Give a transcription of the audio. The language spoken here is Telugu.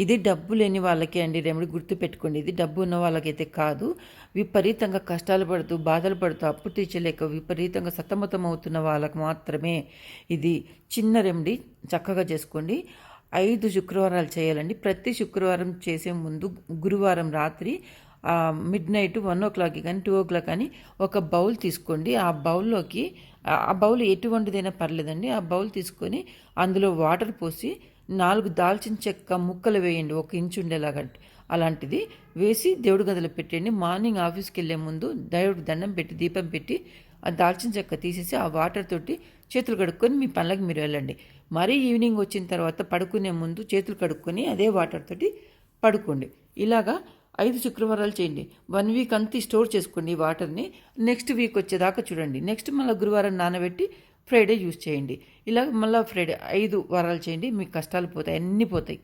ఇది డబ్బు లేని వాళ్ళకి అండి రెమెడీ, గుర్తుపెట్టుకోండి. ఇది డబ్బు ఉన్న వాళ్ళకైతే కాదు. విపరీతంగా కష్టాలు పడుతూ, బాధలు పడుతూ, అప్పు తీర్చలేక విపరీతంగా సతమతం అవుతున్న వాళ్ళకు మాత్రమే ఇది. చిన్న రెమెడీ చక్కగా చేసుకోండి. 5 శుక్రవారాలు చేయాలండి. ప్రతి శుక్రవారం చేసే ముందు గురువారం రాత్రి మిడ్ నైట్ 1 కానీ 2 కానీ ఒక బౌల్ తీసుకోండి. ఆ బౌల్లోకి, ఆ బౌల్ ఎటువంటిదైనా పర్లేదండి, ఆ బౌల్ తీసుకొని అందులో వాటర్ పోసి 4 దాల్చిన చెక్క ముక్కలు వేయండి, 1 ఇంచు ఉండేలాగా. అలాంటిది వేసి దేవుడి గదిలో పెట్టండి. మార్నింగ్ ఆఫీస్కి వెళ్ళే ముందు దేవుడికి దండం పెట్టి, దీపం పెట్టి, ఆ దాల్చిన చెక్క తీసేసి ఆ వాటర్ తోటి చేతులు కడుక్కొని మీ పనులకు మీరు వెళ్ళండి. మరీ ఈవినింగ్ వచ్చిన తర్వాత పడుకునే ముందు చేతులు కడుక్కొని అదే వాటర్ తోటి పడుకోండి. ఇలాగా 5 శుక్రవారాలు చేయండి. 1 వీక్ అంతా స్టోర్ చేసుకోండి ఈ వాటర్ని. నెక్స్ట్ వీక్ వచ్చేదాకా చూడండి. నెక్స్ట్ మళ్ళీ గురువారం నానబెట్టి ఫ్రైడే యూజ్ చేయండి. ఇలా మళ్ళీ ఫ్రైడే 5 వారాలు చేయండి. మీకు కష్టాలు పోతాయి, అన్నీ పోతాయి.